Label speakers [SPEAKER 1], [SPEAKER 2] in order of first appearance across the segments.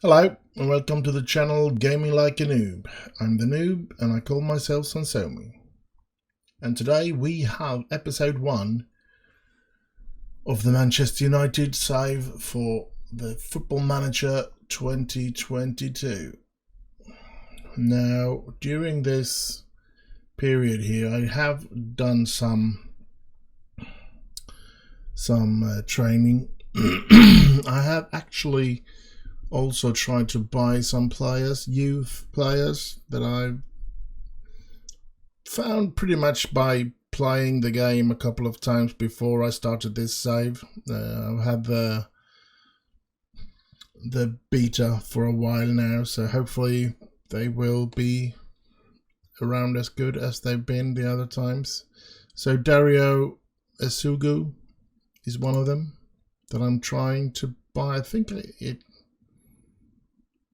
[SPEAKER 1] Hello and welcome to the channel Gaming Like a Noob. I'm the Noob and I call myself Sansomi. And today we have episode 1 of the Manchester United save for the Football Manager 2022. Now, during this period here, I have done some training. I have actually also tried to buy some players, youth players, that I've found pretty much by playing the game a couple of times before I started this save. I've had the beta for a while now, so hopefully they will be around as good as they've been the other times. So Dario Esugu is one of them that I'm trying to buy. I think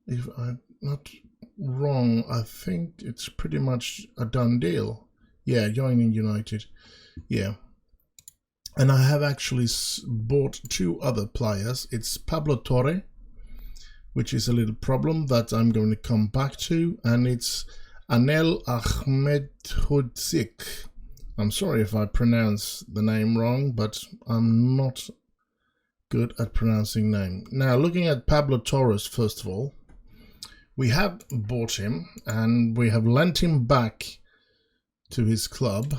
[SPEAKER 1] if I'm not wrong, I think it's pretty much a done deal. Yeah, joining United. Yeah. And I have actually bought 2 other players. It's Pablo Torres, which is a little problem that I'm going to come back to, and it's Anel Ahmedhodzic. I'm sorry if I pronounce the name wrong, but I'm not good at pronouncing name. Now, looking at Pablo Torres, first of all, we have bought him and we have lent him back to his club,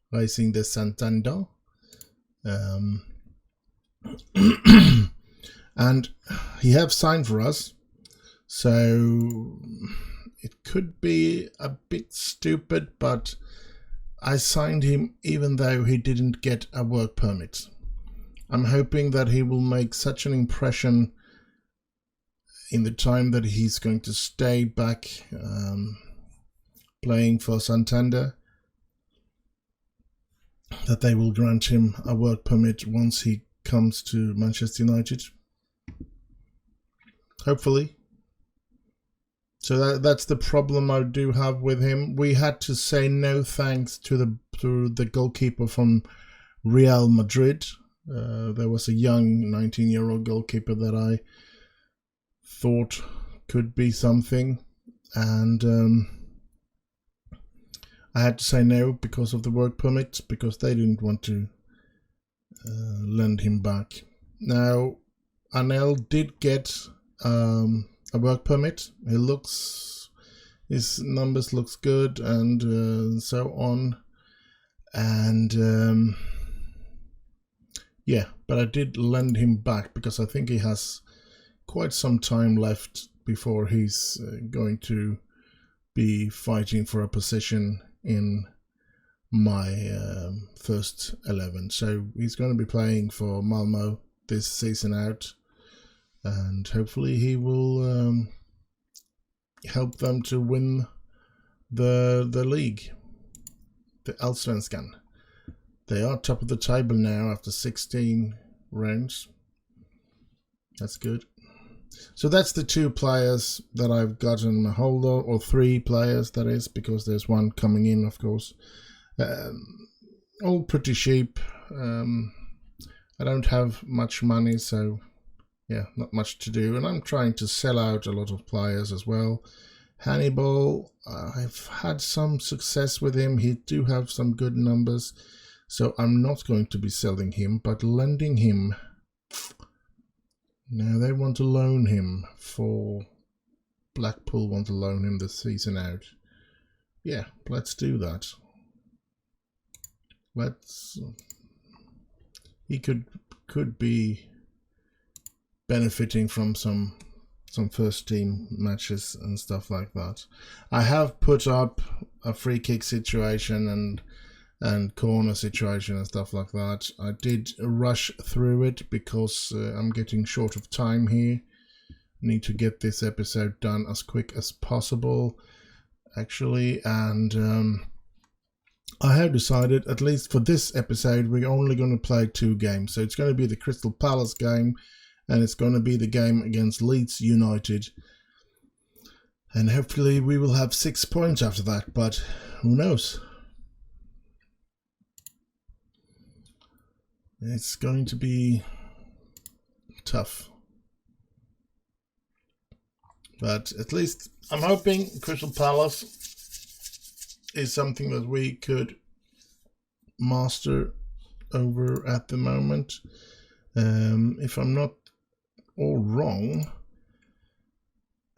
[SPEAKER 1] Racing de Santander. And he have signed for us, so it could be a bit stupid, but I signed him even though he didn't get a work permit. I'm hoping that he will make such an impression in the time that he's going to stay back playing for Santander, that they will grant him a work permit once he comes to Manchester United. Hopefully. So that's the problem I do have with him. We had to say no thanks to the goalkeeper from Real Madrid. There was a young 19-year-old goalkeeper that I thought could be something, and I had to say no because of the work permit, because they didn't want to lend him back. Now, Anel did get a work permit. His numbers looks good, and so on, and yeah, but I did lend him back because I think he has quite some time left before he's going to be fighting for a position in my first 11. So he's going to be playing for Malmo this season out, and hopefully he will help them to win the league, the Allsvenskan. They are top of the table now after 16 rounds. That's good. So that's the 2 players that I've gotten a hold of, or 3 players that is, because there's one coming in, of course. All pretty cheap. I don't have much money, so yeah, not much to do. And I'm trying to sell out a lot of players as well. Hannibal, I've had some success with him. He do have some good numbers, so I'm not going to be selling him, but lending him. Now they want to loan him for Blackpool, want to loan him this season out. Yeah, let's do that. He could be benefiting from some first team matches and stuff like that. I have put up a free kick situation and corner situation and stuff like that. I did rush through it because I'm getting short of time here. Need to get this episode done as quick as possible, actually, and I have decided, at least for this episode, we're only going to play 2 games. So it's going to be the Crystal Palace game, and it's going to be the game against Leeds United, and hopefully we will have 6 points after that, but who knows. It's going to be tough. But at least I'm hoping Crystal Palace is something that we could master over at the moment. If I'm not all wrong,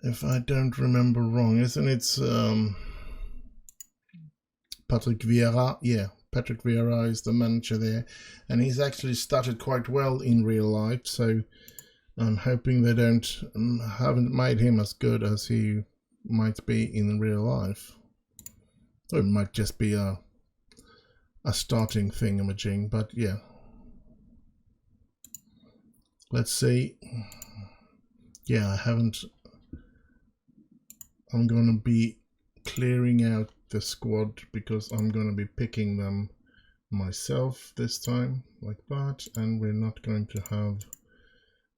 [SPEAKER 1] if I don't remember wrong, isn't it Patrick Vieira? Yeah, Patrick Vieira is the manager there, and he's actually started quite well in real life, so I'm hoping they haven't made him as good as he might be in real life. Or it might just be a starting thingamajig, but yeah. Let's see. Yeah, I'm gonna be clearing out the squad because I'm gonna be picking them myself this time, like that, and we're not going to have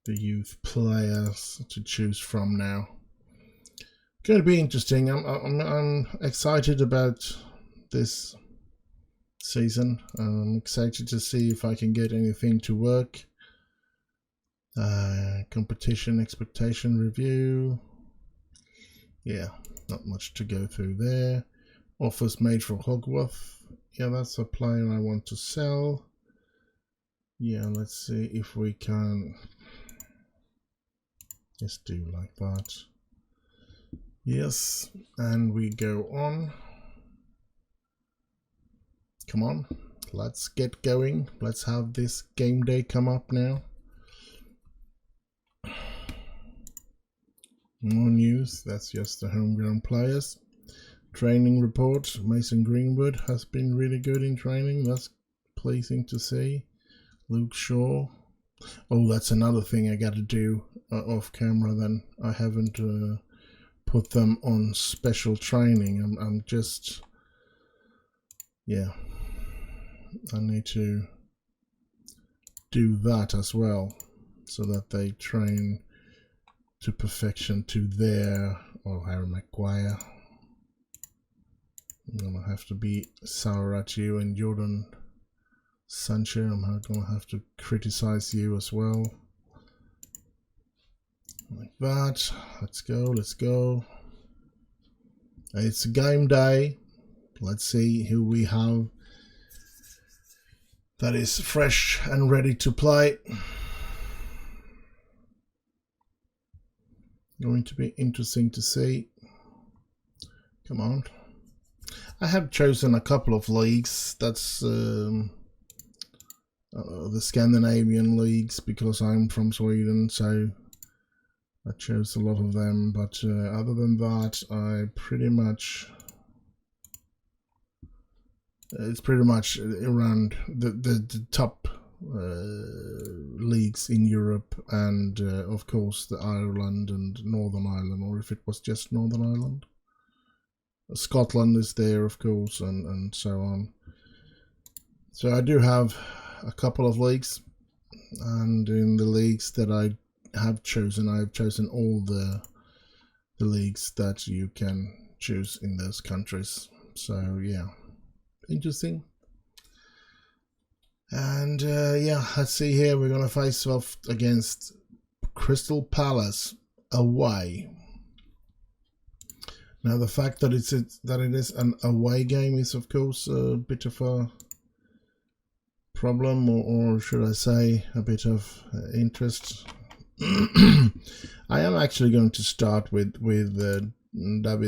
[SPEAKER 1] the youth players to choose from now. Going to be interesting. I'm excited about this season. I'm excited to see if I can get anything to work. Competition expectation review. Yeah, not much to go through there. Offers made for Hogwarts. Yeah, that's a player I want to sell. Yeah, let's see if we can just do like that. Yes, and we go on. Come on, let's get going. Let's have this game day come up now. More news, that's just the homegrown players. Training report, Mason Greenwood has been really good in training. That's pleasing to see. Luke Shaw. Oh, that's another thing I got to do off camera then. I haven't put them on special training. I'm just... Yeah. I need to do that as well so that they train to perfection to their... Oh, Harry Maguire. I'm gonna have to be sour at you, and Jordan Sancho, I'm gonna have to criticize you as well. Like that. Let's go, let's go. It's game day. Let's see who we have that is fresh and ready to play. Going to be interesting to see. Come on. I have chosen a couple of leagues. That's the Scandinavian leagues because I'm from Sweden, so I chose a lot of them. But other than that, I pretty much... It's pretty much around the top leagues in Europe, and of course the Ireland and Northern Ireland, or if it was just Northern Ireland. Scotland is there, of course, and so on. So I do have a couple of leagues, and in the leagues that I have chosen all the leagues that you can choose in those countries. So yeah, interesting. And yeah, let's see here. We're gonna face off against Crystal Palace away. Now, the fact that it is an away game is, of course, a bit of a problem, or should I say, a bit of interest. I am actually going to start with David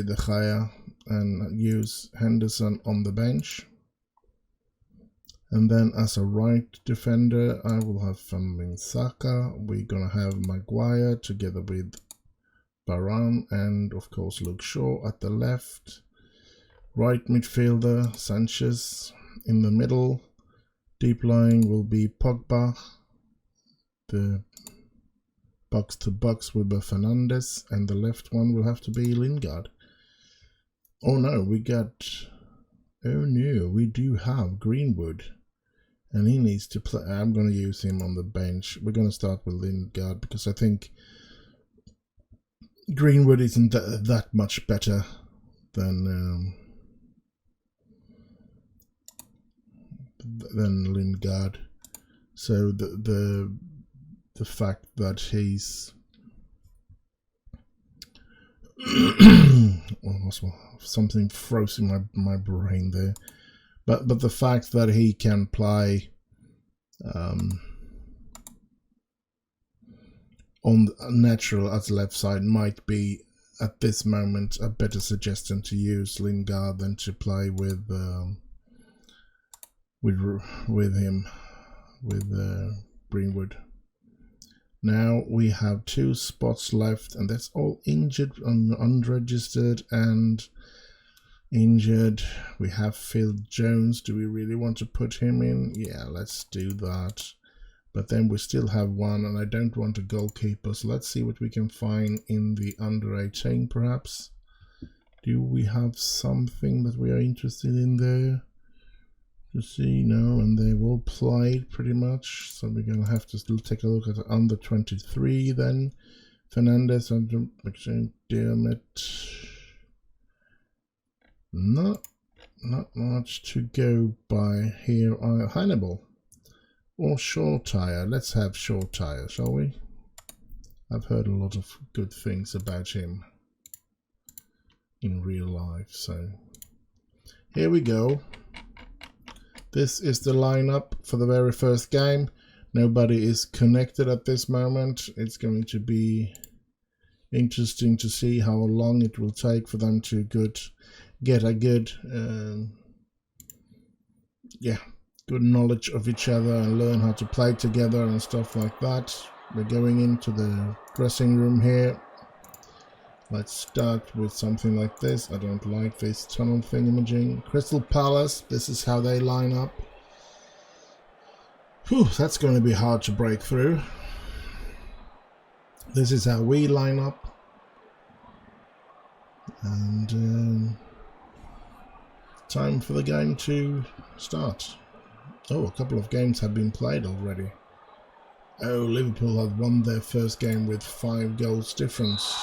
[SPEAKER 1] De Gea and use Henderson on the bench. And then as a right defender, I will have Saka. We're going to have Maguire together with Varane and of course Luke Shaw at the left. Right midfielder, Sanchez. In the middle, deep lying will be Pogba. The box to box will be Fernandes, and the left one will have to be Lingard. Oh no, we do have Greenwood, and he needs to play. I'm going to use him on the bench. We're going to start with Lingard because I think Greenwood isn't that much better than Lingard. So the fact that he's Something froze in my brain there. But the fact that he can play on natural at the left side might be at this moment a better suggestion to use Lingard than to play with Greenwood. Now we have 2 spots left, and that's all injured, unregistered and injured. We have Phil Jones. Do we really want to put him in? Yeah, let's do that. But then we still have 1, and I don't want a goalkeeper. So let's see what we can find in the under 18, perhaps. Do we have something that we are interested in there? To see, no, and they've all played pretty much. So we're going to have to still take a look at under 23 then. Fernandez, under Mcshane, Dermot. Not much to go by here. Hannibal or Short Tire. Let's have Short Tire, shall we? I've heard a lot of good things about him in real life. So here we go. This is the lineup for the very first game. Nobody is connected at this moment. It's going to be interesting to see how long it will take for them to get a good knowledge of each other and learn how to play together and stuff like that. We're going into the dressing room here. Let's start with something like this. I don't like this tunnel thingamajig. Crystal Palace, this is how they line up. Whew, that's going to be hard to break through. This is how we line up. And time for the game to start. Oh, a couple of games have been played already. Oh, Liverpool have won their first game with 5 goals difference.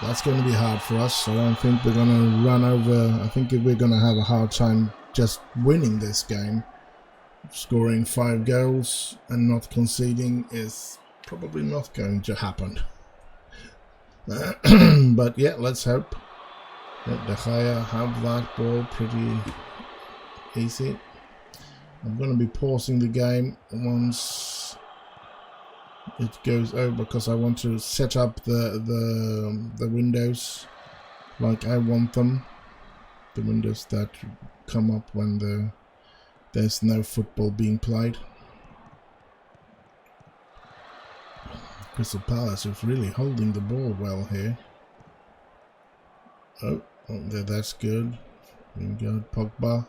[SPEAKER 1] That's going to be hard for us. I don't think we're going to run over. I think we're going to have a hard time just winning this game. Scoring 5 goals and not conceding is probably not going to happen. But yeah, let's hope. Let De Gea have that ball pretty easy. I'm going to be pausing the game once it goes over because I want to set up the windows like I want them. The windows that come up when there's no football being played. Crystal Palace is really holding the ball well here. Oh, that's good. Lingard, Pogba,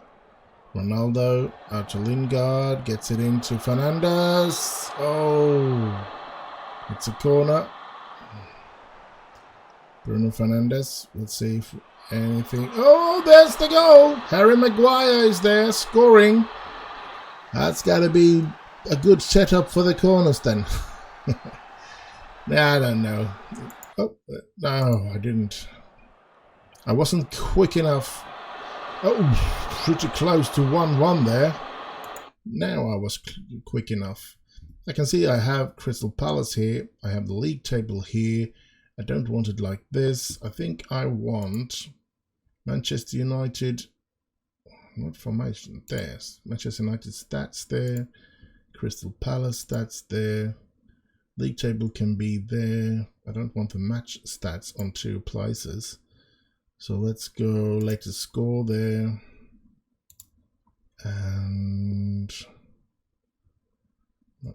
[SPEAKER 1] Ronaldo, out to Lingard, gets it into Fernandez. Oh, it's a corner. Bruno Fernandes. Let's see if anything. Oh, there's the goal. Harry Maguire is there scoring. That's got to be a good setup for the corners then. I don't know. Oh, no, I didn't. I wasn't quick enough. Oh, pretty close to 1-1 there. Now I was quick enough. I can see I have Crystal Palace here. I have the league table here. I don't want it like this. I think I want Manchester United. What formation? There's Manchester United stats there. Crystal Palace stats there. League table can be there. I don't want the match stats on 2 places. So let's go latest score there. And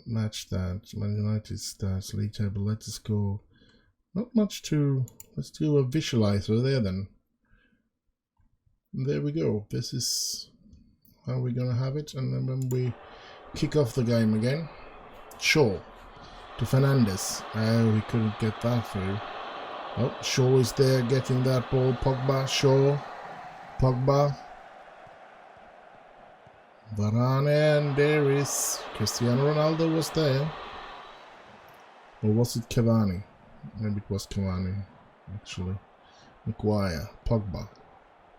[SPEAKER 1] match stats, Man United stats, league table, latest score. Not much to, let's do a visualizer there then. And there we go. This is how we're going to have it. And then when we kick off the game again, Shaw to Fernandes. Oh, he couldn't get that through. Oh, Shaw is there getting that ball. Pogba, Shaw, Pogba, Varane, and there is Cristiano Ronaldo was there. Or was it Cavani? Maybe it was Cavani, actually. Maguire, Pogba,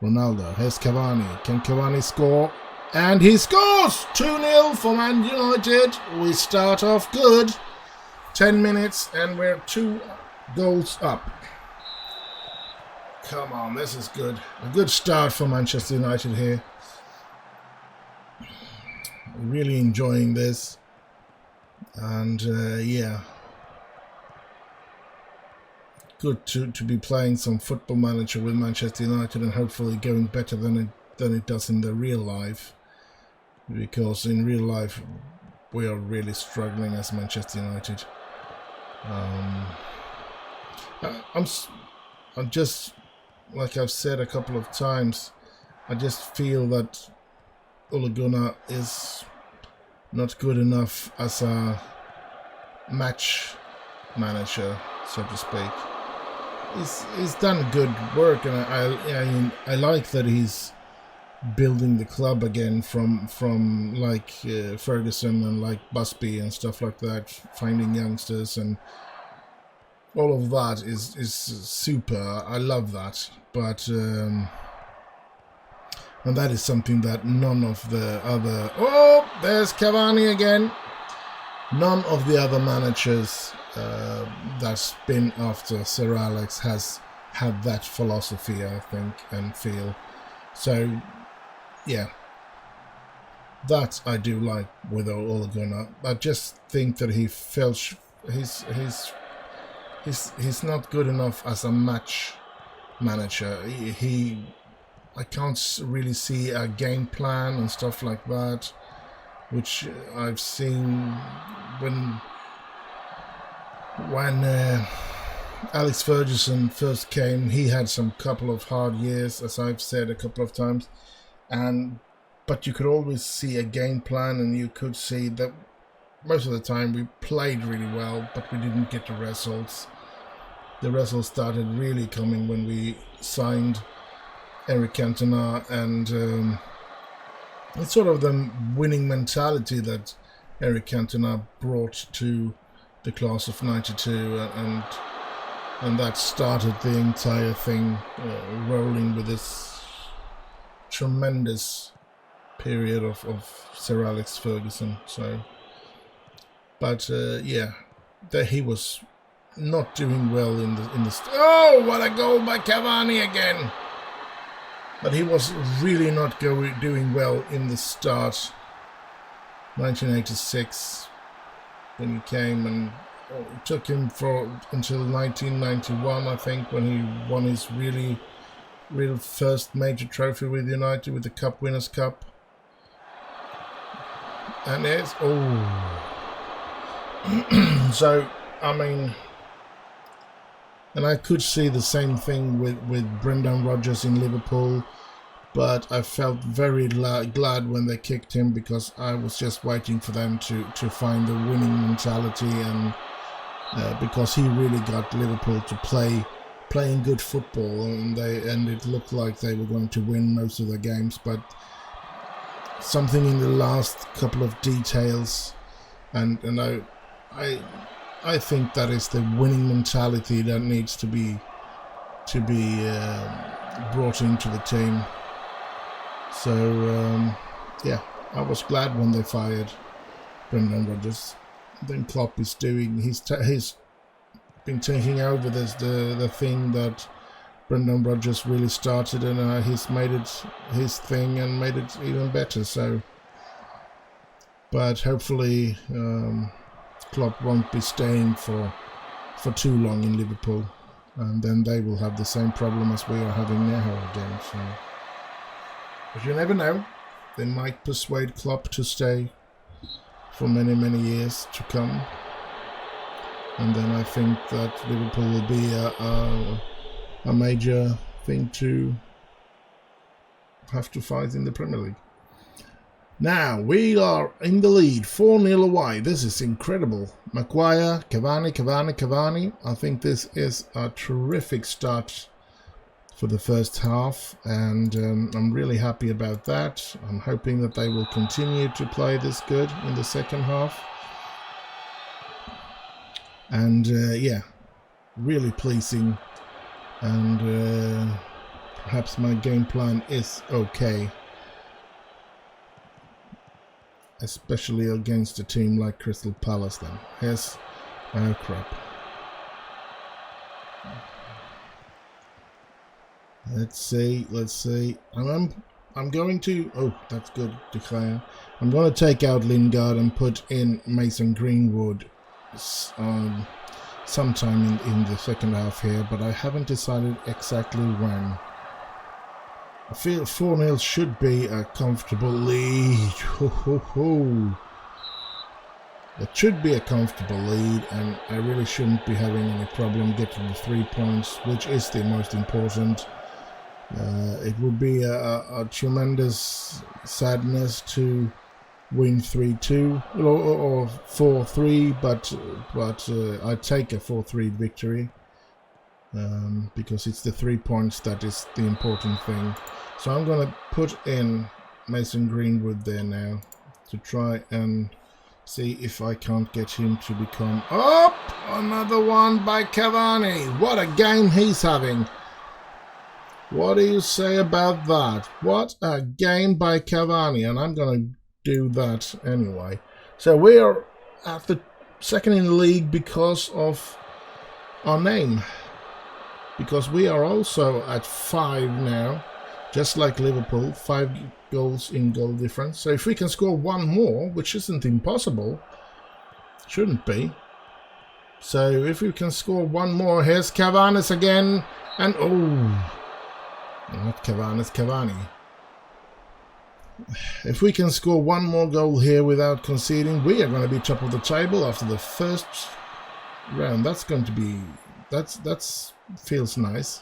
[SPEAKER 1] Ronaldo. Here's Cavani. Can Cavani score? And he scores! 2-0 for Man United. We start off good. 10 minutes and we're 2 goals up. come on, this is good. A good start for Manchester United here. Really enjoying this. And yeah. Good to be playing some Football Manager with Manchester United and hopefully going better than it does in the real life. Because in real life we are really struggling as Manchester United. I'm just, like I've said a couple of times, I just feel that Ole Gunnar is not good enough as a match manager, so to speak. He's done good work, and I like that he's building the club again from like Ferguson and like Busby and stuff like that, finding youngsters and all of that is super. I love that, but and that is something that none of the other. Oh, there's Cavani again. None of the other managers that's been after Sir Alex has had that philosophy, I think, and feel. So, yeah, that I do like with Ole Gunnar. I just think that he felt he's not good enough as a match manager. I can't really see a game plan and stuff like that, which I've seen when Alex Ferguson first came. He had some couple of hard years, as I've said a couple of times, but you could always see a game plan, and you could see that most of the time we played really well, but we didn't get the results. The results started really coming when we signed Eric Cantona, and it's sort of the winning mentality that Eric Cantona brought to the class of '92, and that started the entire thing rolling with this tremendous period of Sir Alex Ferguson. So, but yeah, that he was not doing well in the. Oh, what a goal by Cavani again! But he was really not doing well in the start. 1986, when he came, and it took him until 1991, I think, when he won his real first major trophy with United, with the Cup Winners' Cup. And it's so I mean, and I could see the same thing with Brendan Rodgers in Liverpool, but I felt very glad when they kicked him, because I was just waiting for them to find the winning mentality, and because he really got Liverpool to playing good football, and it looked like they were going to win most of the games, but something in the last couple of details, and I think that is the winning mentality that needs to be brought into the team. So yeah, I was glad when they fired Brendan Rodgers. Then Klopp is doing he's been taking over the thing that Brendan Rodgers really started, and he's made it his thing and made it even better. So, but hopefully Klopp won't be staying for too long in Liverpool, and then they will have the same problem as we are having now again. So, but you never know, they might persuade Klopp to stay for many years to come, and then I think that Liverpool will be a major thing to have to fight in the Premier League. Now, we are in the lead, 4-0 away. This is incredible. Maguire, Cavani. I think this is a terrific start for the first half, and I'm really happy about that. I'm hoping that they will continue to play this good in the second half. And yeah, really pleasing, and perhaps my game plan is okay, especially against a team like Crystal Palace. Then here's crap. Let's see. I'm going to... Oh, that's good, declare. I'm going to take out Lingard and put in Mason Greenwood sometime in the second half here, but I haven't decided exactly when. I feel 4-0 should be a comfortable lead. Ho, ho, ho. It should be a comfortable lead, and I really shouldn't be having any problem getting the 3 points, which is the most important. It would be a tremendous sadness to win 3-2 or 4-3, but I'd take a 4-3 victory because it's the 3 points that is the important thing. So I'm going to put in Mason Greenwood there now to try and see if I can't get him to become... Oh! Another one by Cavani. What a game he's having. What do you say about that? What a game by Cavani, and I'm going to do that anyway. So we are at the second in the league because of our name. Because we are also at 5 now, just like Liverpool, 5 goals in goal difference. So if we can score one more, which isn't impossible, shouldn't be. So if we can score one more, here's Cavani again, and oh... Not Cavani, it's Cavani. If we can score one more goal here without conceding, we are going to be top of the table after the first round. That's going to be... That's feels nice.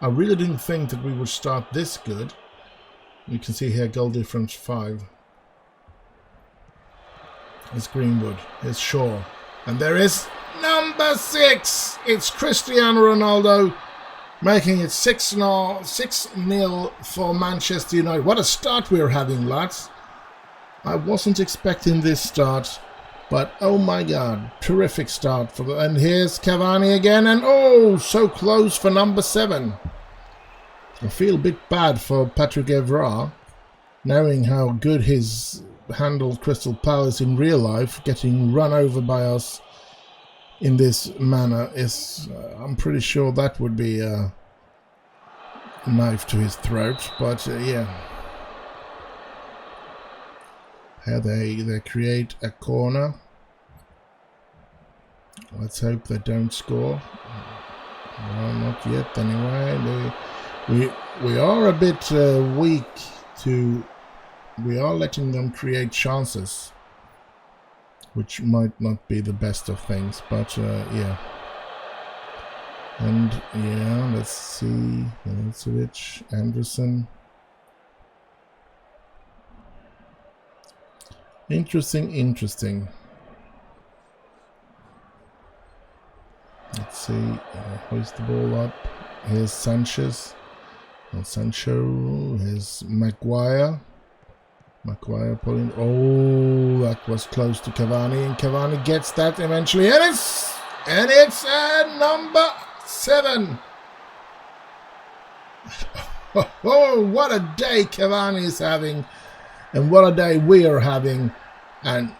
[SPEAKER 1] I really didn't think that we would start this good. You can see here goal difference 5. It's Greenwood. It's Shaw. And there is number 6. It's Cristiano Ronaldo. Making it 6-0 for Manchester United. What a start we're having, lads. I wasn't expecting this start, but oh my god, terrific start for the... And here's Cavani again, and oh, so close for number 7. I feel a bit bad for Patrick Vieira, knowing how good he's handled Crystal Palace in real life, getting run over by us in this manner is, I'm pretty sure that would be a knife to his throat, but yeah. Here they create a corner. Let's hope they don't score. Well, not yet anyway. We are a bit weak to... We are letting them create chances, which might not be the best of things, but yeah. And yeah, let's see. Milicevic, Anderson. Interesting. Let's see. Hoist the ball up. Here's Sanchez. And Sancho. Here's Maguire. Maguire pulling... Oh, that was close to Cavani, and Cavani gets that eventually, and it's number 7. Oh, what a day Cavani is having, and what a day we are having, and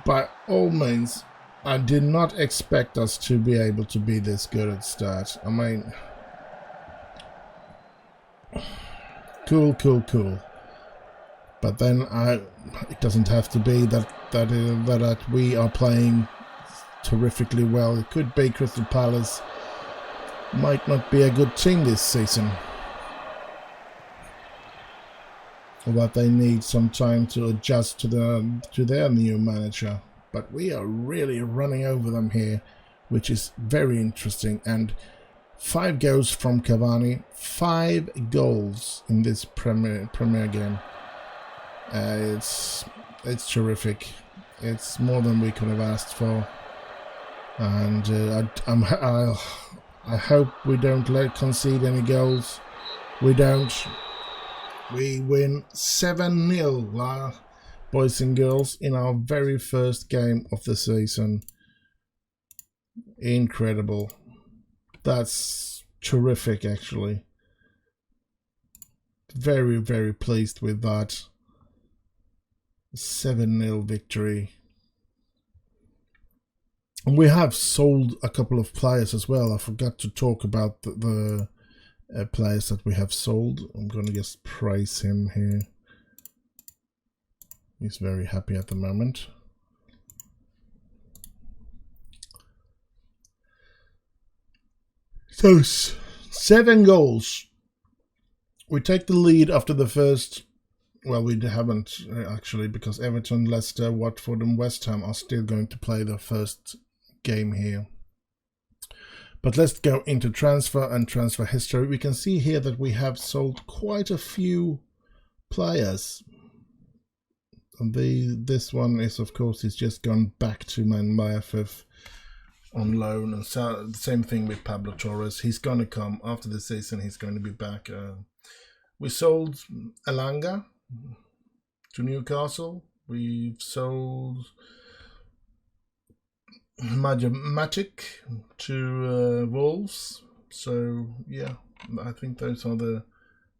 [SPEAKER 1] by all means, I did not expect us to be able to be this good at start. I mean, cool. But then it doesn't have to be that we are playing terrifically well. It could be Crystal Palace might not be a good team this season, or that they need some time to adjust to their new manager. But we are really running over them here, which is very interesting. And 5 goals from Cavani, 5 goals in this Premier game. It's terrific. It's more than we could have asked for, and I hope we don't concede any goals. We don't. We win 7-0, boys and girls, in our very first game of the season. Incredible. That's terrific, actually. Very, very pleased with that. 7-0 victory. And we have sold a couple of players as well. I forgot to talk about the players that we have sold. I'm gonna just praise him here. He's very happy at the moment. So 7 goals. We take the lead after the first. Well, we haven't actually, because Everton, Leicester, Watford and West Ham are still going to play their first game here. But let's go into transfer and transfer history. We can see here that we have sold quite a few players. And this one is, of course, he's just gone back to my FF on loan. And so the same thing with Pablo Torres. He's going to come after the season. He's going to be back. We sold Elanga to Newcastle. We've sold Matic to Wolves. So yeah, I think those are the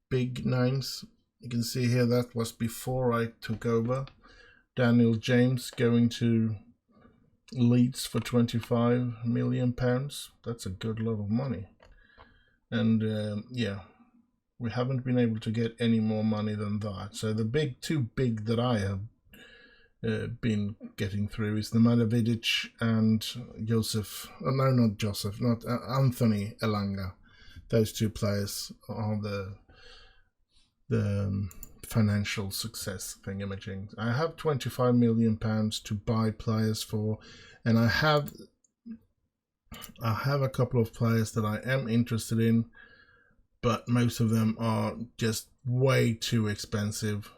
[SPEAKER 1] big names. You can see here that was before I took over. Daniel James going to Leeds for £25 million. That's a good lot of money. And yeah, we haven't been able to get any more money than that. So the two big that I have been getting through is the Vidic and Anthony Elanga. Those two players are the financial success thingamajig. I have £25 million to buy players for, and I have a couple of players that I am interested in, but most of them are just way too expensive.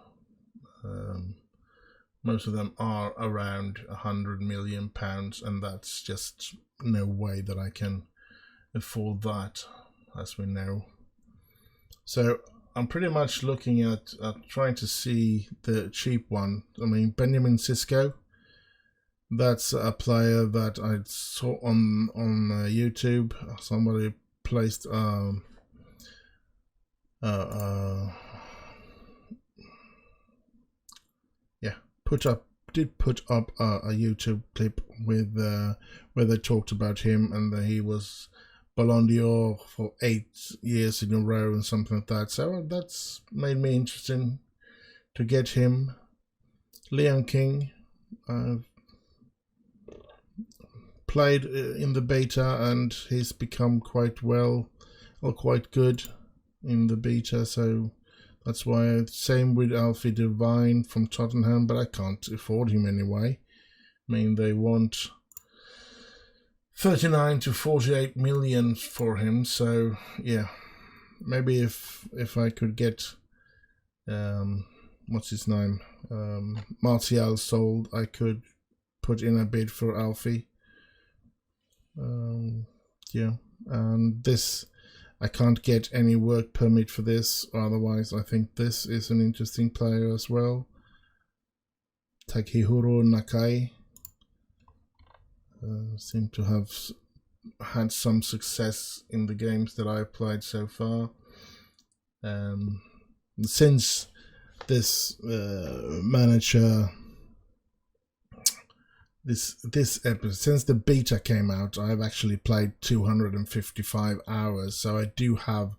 [SPEAKER 1] Most of them are around £100 million, and that's just no way that I can afford that, as we know. So I'm pretty much looking at trying to see the cheap one. I mean, Benjamin Sisko. That's a player that I saw on YouTube. Somebody placed put up a YouTube clip with where they talked about him, and that he was Ballon d'Or for 8 years in a row and something like that. So that's made me interested to get him. Liam King played in the beta, and he's become quite good in the beta. So that's why, same with Alfie Devine from Tottenham, but I can't afford him anyway. I mean, they want 39 to 48 million for him. So yeah, maybe if I could get what's his name, Martial sold, I could put in a bid for Alfie. Yeah, and this, I can't get any work permit for this, otherwise I think this is an interesting player as well. Takehiro Nakai seem to have had some success in the games that I've played so far. Since this manager, this episode, since the beta came out, I've actually played 255 hours, so I do have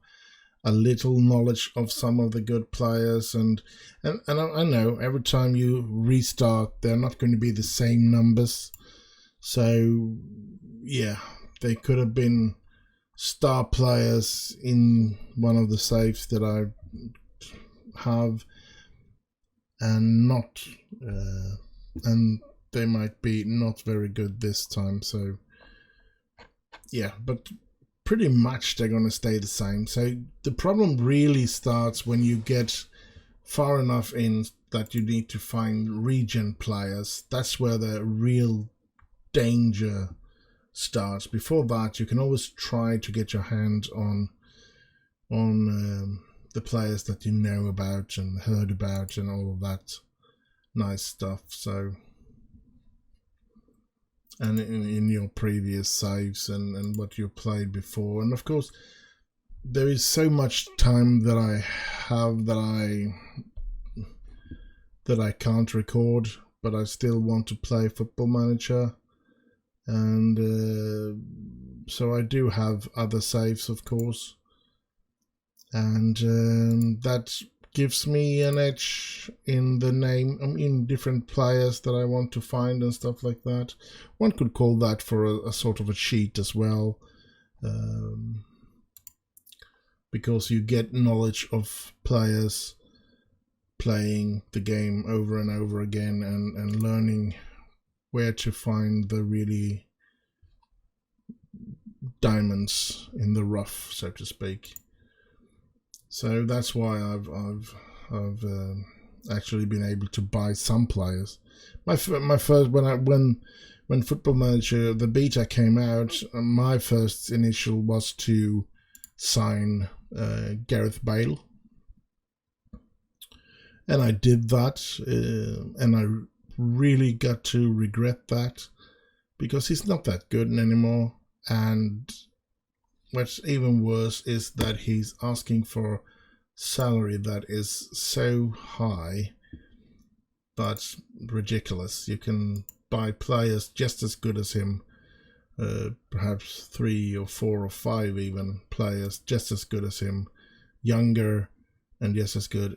[SPEAKER 1] a little knowledge of some of the good players, and I know every time you restart, they're not going to be the same numbers. So yeah, they could have been star players in one of the saves that I have, and not and they might be not very good this time. So yeah, but pretty much they're going to stay the same. So the problem really starts when you get far enough in that you need to find region players. That's where the real danger starts. Before that, you can always try to get your hand on the players that you know about and heard about and all of that nice stuff. So, and in your previous saves and what you played before, and of course there is so much time that I have that I can't record, but I still want to play Football Manager. And so I do have other saves, of course, and that gives me an edge in the name, in different players that I want to find and stuff like that. One could call that for a sort of a cheat as well, because you get knowledge of players playing the game over and over again, and learning where to find the really diamonds in the rough, so to speak. So that's why I've actually been able to buy some players. My first, when Football Manager the beta came out, my first initial was to sign Gareth Bale, and I did that, and I really got to regret that, because he's not that good anymore. And what's even worse is that he's asking for salary that is so high but ridiculous. You can buy players just as good as him, perhaps 3 or 4 or 5 even players just as good as him, younger and just as good,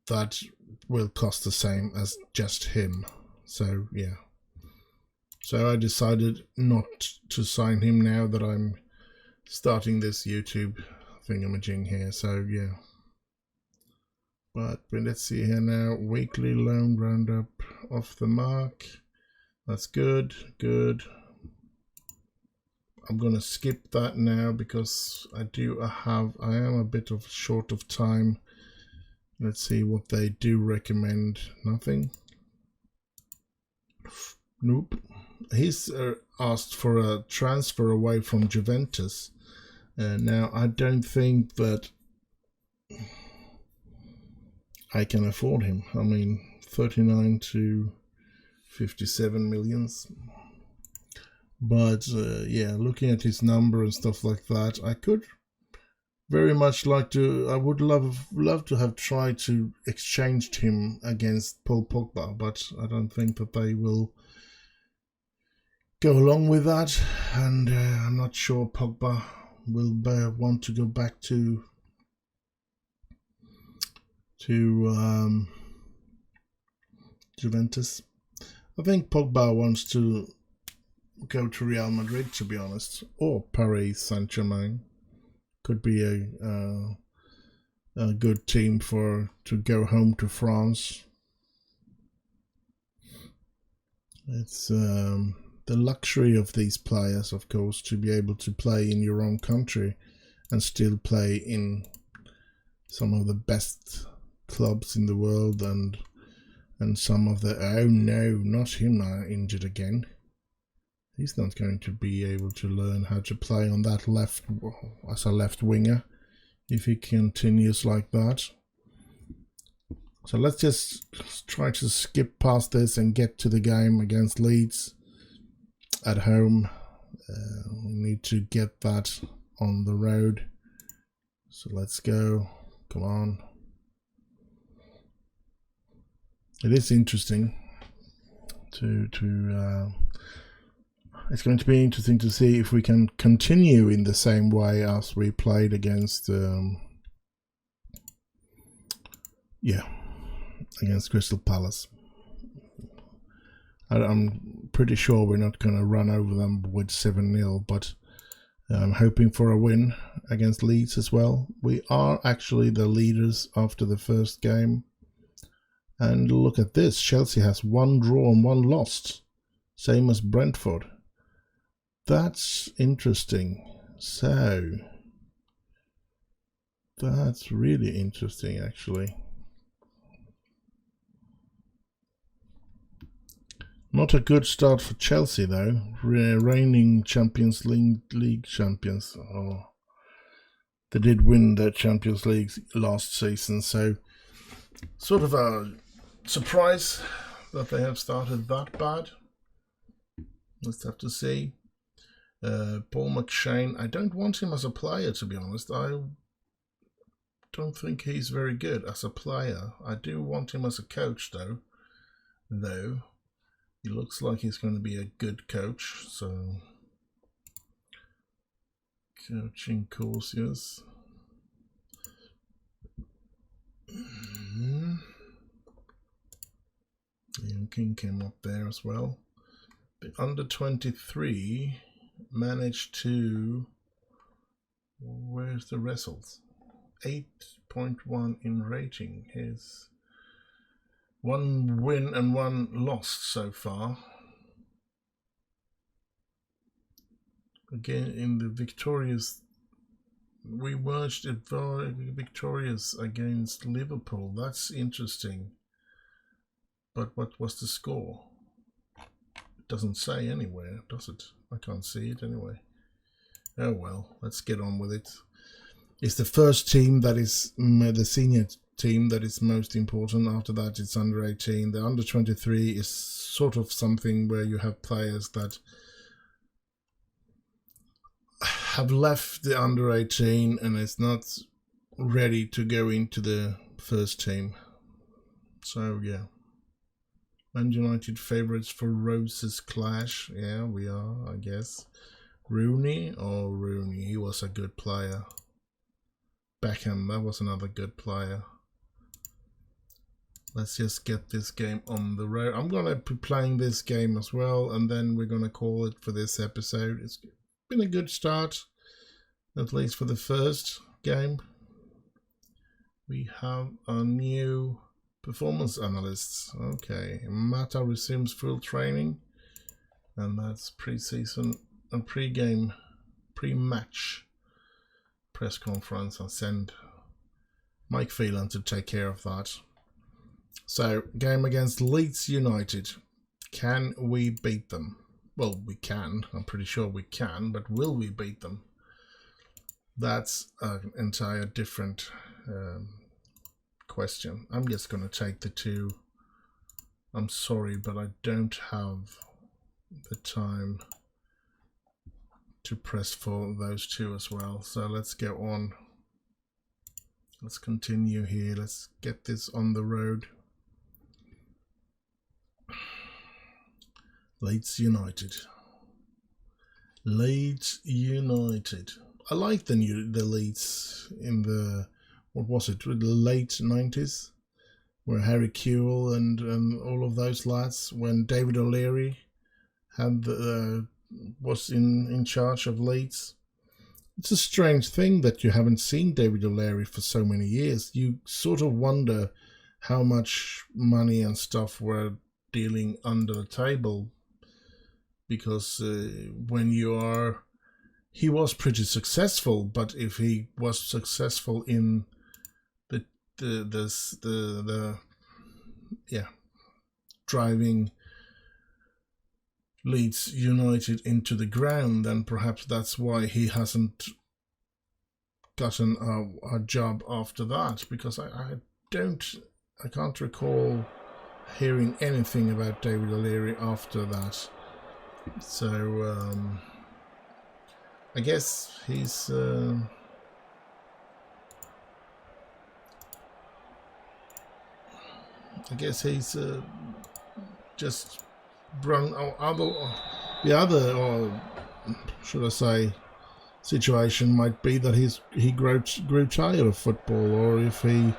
[SPEAKER 1] that will cost the same as just him. So yeah, so I decided not to sign him now that I'm starting this YouTube thingamajig here. So yeah, but let's see here now. Weekly loan roundup off the mark. That's good. I'm gonna skip that now because I am a bit of short of time. Let's see what they do recommend. Nothing. Nope. He's asked for a transfer away from Juventus. Now, I don't think that I can afford him. I mean, 39 to 57 millions. But yeah, looking at his number and stuff like that, I could very much like to. I would love to have tried to exchange him against Paul Pogba, but I don't think that they will go along with that, and I'm not sure Pogba will want to go back to Juventus. I think Pogba wants to go to Real Madrid, to be honest, or Paris Saint-Germain. Could be a good team to go home to France. It's the luxury of these players, of course, to be able to play in your own country and still play in some of the best clubs in the world, and some of the, oh no, not him now injured again. He's not going to be able to learn how to play on that left as a left winger if he continues like that. So let's just try to skip past this and get to the game against Leeds at home. We need to get that on the road. So let's go. Come on. It is interesting it's going to be interesting to see if we can continue in the same way as we played against against Crystal Palace. I'm pretty sure we're not going to run over them with 7-0, but I'm hoping for a win against Leeds as well. We are actually the leaders after the first game. And look at this, Chelsea has 1 draw and 1 lost, same as Brentford. That's interesting. So, that's really interesting, actually. Not a good start for Chelsea, though. Reigning Champions League champions. Oh, they did win their Champions League last season, so sort of a surprise that they have started that bad. Let's have to see. Paul Mcshane, I don't want him as a player, to be honest. I don't think he's very good as a player. I do want him as a coach, though. He looks like he's going to be a good coach, so coaching courses. Kinkham up there as well. The under 23 managed to, where's the results? 8.1 in rating. Here's 1 win and 1 loss so far. Again, in the victorious, we merged it victorious against Liverpool. That's interesting. But what was the score? It doesn't say anywhere, does it? I can't see it anyway. Oh well, let's get on with it. It's the first team that is the senior team that is most important. After that, it's under 18. The under 23 is sort of something where you have players that have left the under 18 and is not ready to go into the first team. So yeah, Man United favourites for Rose's clash. Yeah, we are, I guess. Rooney, he was a good player. Beckham, that was another good player. Let's just get this game on the road. I'm gonna be playing this game as well, and then we're gonna call it for this episode. It's been a good start, at least for the first game. We have a new performance analysts. Okay, Mata resumes full training, and that's pre-season and pre-game, pre-match press conference. I'll send Mike Phelan to take care of that. So, game against Leeds United. Can we beat them? Well, we can. I'm pretty sure we can, but will we beat them? That's an entire different question. I'm just going to take the two. I'm sorry, but I don't have the time to press for those two as well. So let's go on. Let's continue here. Let's get this on the road. Leeds United. Leeds United. I like the Leeds in the, what was it, the late 90s, where Harry Kewell and all of those lads, when David O'Leary had was in charge of Leeds. It's a strange thing that you haven't seen David O'Leary for so many years. You sort of wonder how much money and stuff were dealing under the table, because when you are, he was pretty successful, but if he was successful in the driving Leeds United into the ground, then perhaps that's why he hasn't gotten a job after that, because I can't recall hearing anything about David O'Leary after that. So I guess he's just brung the other, or should I say, situation might be that he grew tired of football, or if he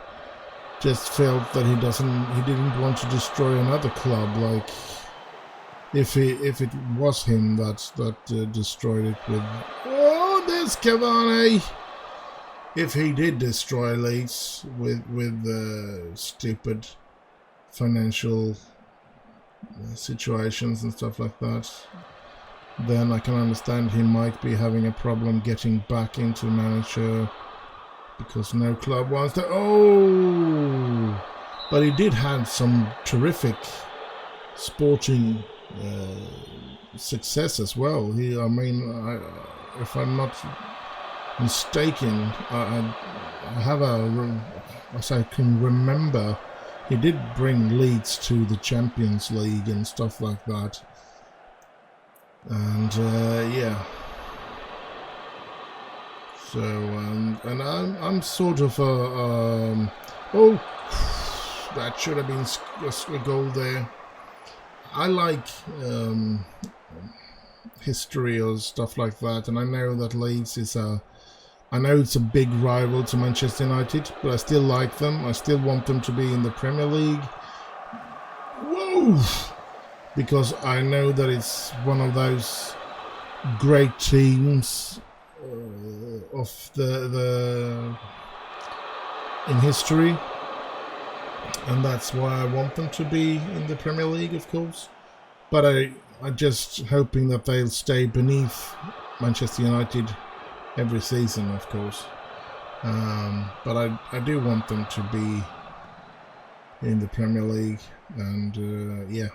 [SPEAKER 1] just felt that he didn't want to destroy another club, like if it was him that destroyed it with, oh, there's Cavani. If he did destroy Leeds with stupid financial situations and stuff like that, then I can understand he might be having a problem getting back into manager, because no club wants to. Oh, but he did have some terrific sporting success as well. If I'm not mistaken, as I can remember, he did bring Leeds to the Champions League and stuff like that. And yeah. So and I'm sort of oh, that should have been a goal there. I like history or stuff like that, and I know that Leeds is I know it's a big rival to Manchester United, but I still like them. I still want them to be in the Premier League. Whoa! Oof. Because I know that it's one of those great teams of the in history, and that's why I want them to be in the Premier League, of course. But I'm just hoping that they'll stay beneath Manchester United every season, of course. But I do want them to be in the Premier League, and yeah.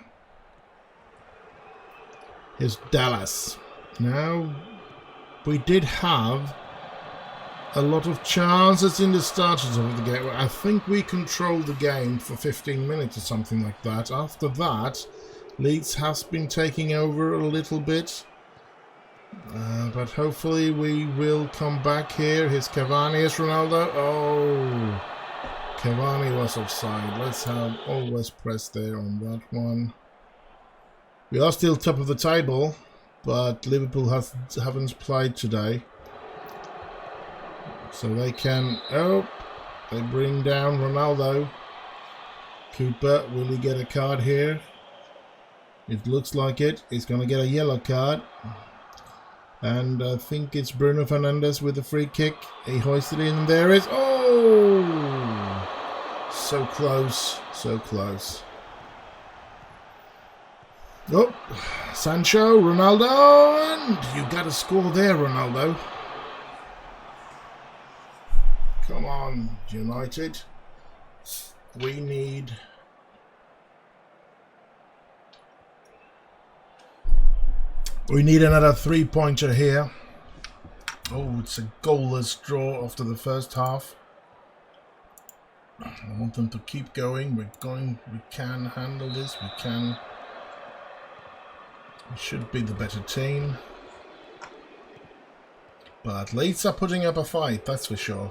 [SPEAKER 1] Here's Dallas. Now, we did have a lot of chances in the starters of the game. I think we controlled the game for 15 minutes or something like that. After that, Leeds has been taking over a little bit. But hopefully we will come back here. Here's Cavani, here's Ronaldo. Oh, Cavani was offside. Let's have always press there on that one. We are still top of the table, but Liverpool haven't played today. So they can... Oh, they bring down Ronaldo. Cooper, will he get a card here? It looks like it. He's going to get a yellow card. And I think it's Bruno Fernandes with the free kick. He hoisted it in, and there it is. Oh! So close, so close. Oh, Sancho, Ronaldo, and you got to score there, Ronaldo. Come on, United. We need... another 3-pointer here. Oh, it's a goalless draw after the first half. I want them to keep going. We can handle this. We should be the better team. But Leeds are putting up a fight, that's for sure.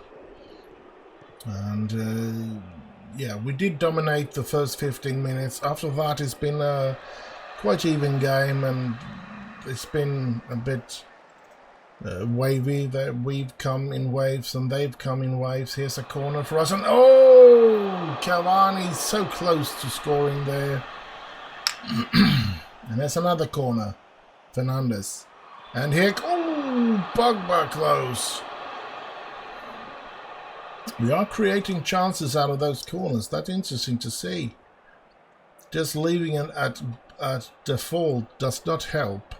[SPEAKER 1] And yeah, we did dominate the first 15 minutes. After that, it's been a quite even game, and it's been a bit wavy. That we've come in waves and they've come in waves. Here's a corner for us, and oh, Cavani so close to scoring there. And there's another corner. Fernandes. And here... Oh, Pogba close. We are creating chances out of those corners. That's interesting to see. Just leaving it at default does not help,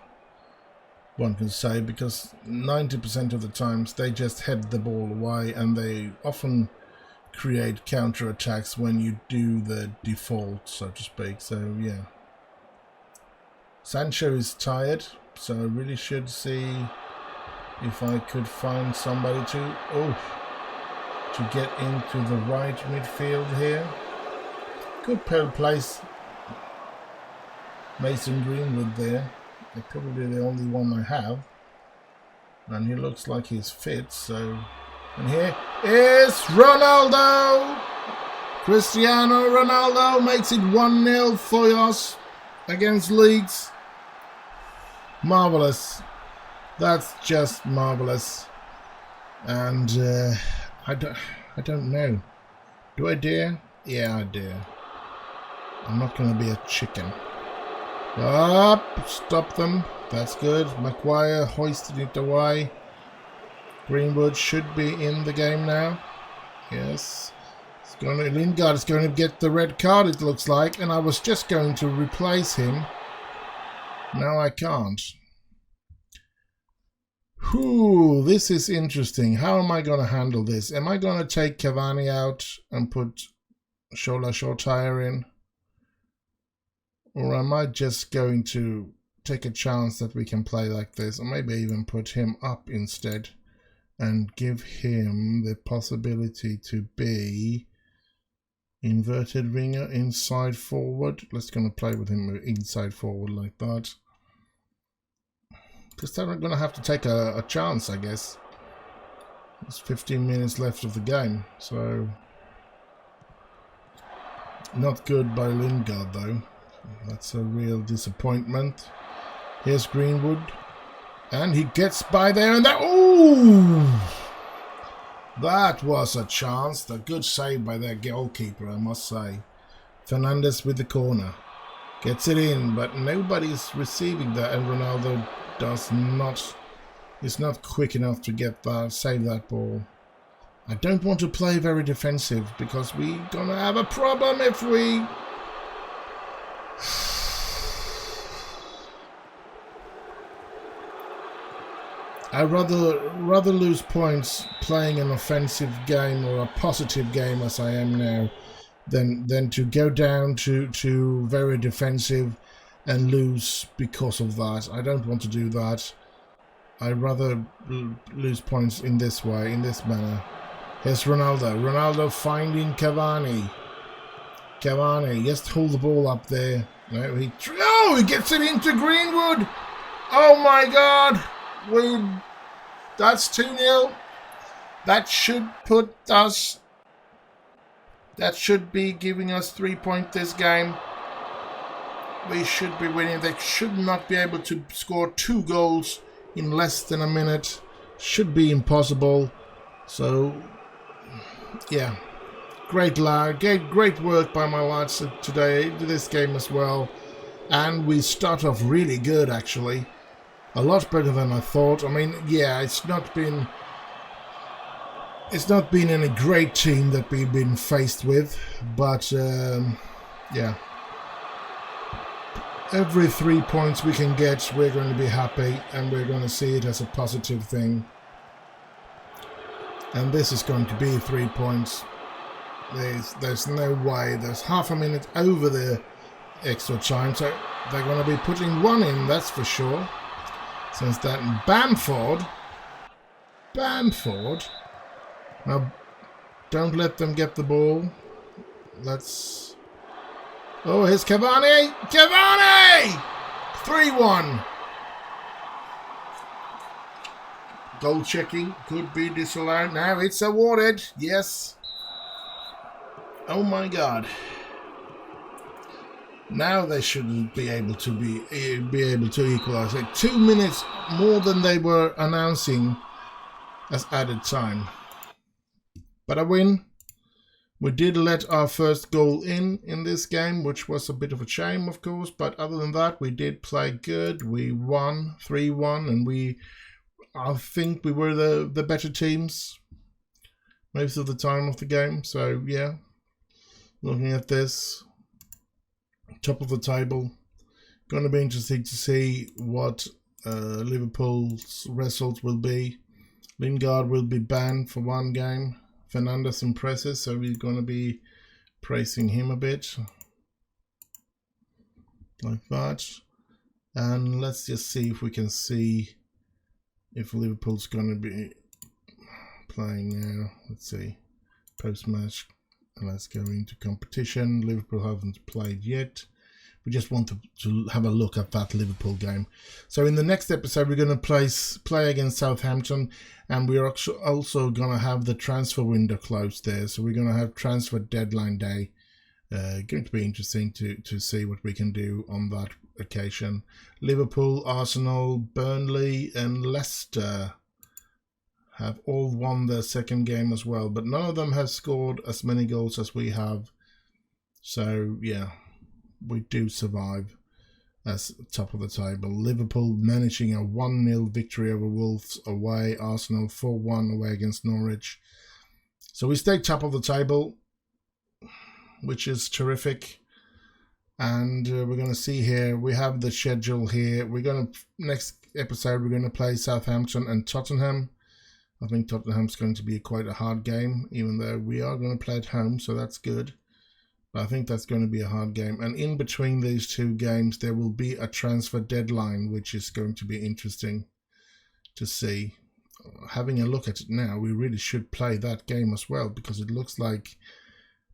[SPEAKER 1] one can say, because 90% of the times they just head the ball away, and they often create counter-attacks when you do the default, so to speak. So, yeah. Sancho is tired, so I really should see if I could find somebody to get into the right midfield here. Could place Mason Greenwood there. They're probably the only one I have, and he looks like he's fit. So, and here is Ronaldo. Cristiano Ronaldo makes it 1-0 for us against Leeds. Marvelous. That's just marvelous. And I don't know. Do I dare? Yeah, I dare. I'm not going to be a chicken. Up, stop them. That's good. Maguire hoisted it away. Greenwood should be in the game now. Yes. Lingard is going to get the red card, it looks like, and I was just going to replace him. Now I can't. Whew, this is interesting. How am I going to handle this? Am I going to take Cavani out and put Shola Shortire in? Or am I just going to take a chance that we can play like this? Or maybe even put him up instead and give him the possibility to be inverted winger, inside forward. Let's going to play with him inside forward like that. Because they're going to have to take a chance, I guess. There's 15 minutes left of the game, so... Not good by Lingard, though. That's a real disappointment. Here's Greenwood. And he gets by there, and that... Ooh! That was a chance. A good save by their goalkeeper, I must say. Fernandes with the corner. Gets it in, but nobody's receiving that, and Ronaldo is not quick enough to get that, save that ball. I don't want to play very defensive because we're gonna have a problem if we... I'd rather lose points playing an offensive game or a positive game as I am now than to go down to very defensive and lose because of that. I don't want to do that. I'd rather lose points in this way, in this manner. Here's Ronaldo. Ronaldo finding Cavani. Cavani, just hold the ball up there. No, he gets it into Greenwood. Oh my God. That's 2-0. That should put us... That should be giving us 3 points this game. We should be winning. They should not be able to score 2 goals in less than a minute. Should be impossible. So, yeah. Great work by my lads today, this game as well. And we start off really good, actually. A lot better than I thought. I mean, yeah, it's not been any great team that we've been faced with, but yeah. Every 3 points we can get, we're going to be happy, and we're going to see it as a positive thing. And this is going to be 3 points. There's no way. There's half a minute over the extra time, so they're going to be putting 1 in, that's for sure. Since that Bamford. Now, don't let them get the ball. Let's... Oh, here's Cavani! 3-1! Goal checking could be disallowed. Now it's awarded. Yes. Oh my God. Now they shouldn't be able to equalise. Like 2 minutes more than they were announcing as added time. But a win. We did let our first goal in this game, which was a bit of a shame, of course. But other than that, we did play good. We won 3-1, and I think we were the better teams most of the time of the game. So yeah, looking at this, top of the table, going to be interesting to see what Liverpool's results will be. Lingard will be banned for 1 game. Fernandes impresses, so we're going to be praising him a bit. Like that. And let's just see if we can see if Liverpool's going to be playing now. Let's see. Post-match. Let's go into competition. Liverpool haven't played yet. We just want to have a look at that Liverpool game. So in the next episode, we're going to play against Southampton, and we're also going to have the transfer window closed there. So we're going to have transfer deadline day. Going to be interesting to see what we can do on that occasion. Liverpool, Arsenal, Burnley, and Leicester have all won their second game as well, but none of them have scored as many goals as we have. So yeah, we do survive as top of the table. Liverpool managing a 1-0 victory over Wolves away. Arsenal 4-1 away against Norwich. So we stay top of the table, which is terrific. And we're going to see here, we have the schedule here. Next episode, we're going to play Southampton and Tottenham. I think Tottenham's going to be quite a hard game, even though we are going to play at home, so that's good. But I think that's going to be a hard game. And in between these 2 games, there will be a transfer deadline, which is going to be interesting to see. Having a look at it now, we really should play that game as well, because it looks like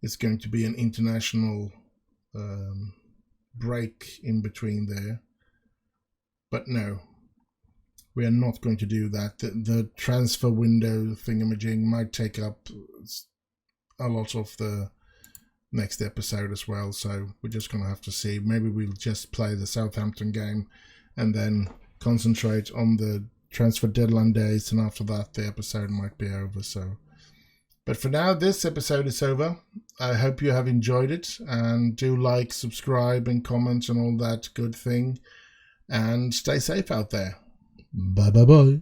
[SPEAKER 1] it's going to be an international break in between there. But no, we are not going to do that. The transfer window thingamajig might take up a lot of the next episode as well, so we're just going to have to see. Maybe we'll just play the Southampton game and then concentrate on the transfer deadline days, and after that the episode might be over. So, but for now, this episode is over. I hope you have enjoyed it, and do like, subscribe, and comment and all that good thing. And stay safe out there. Bye bye bye.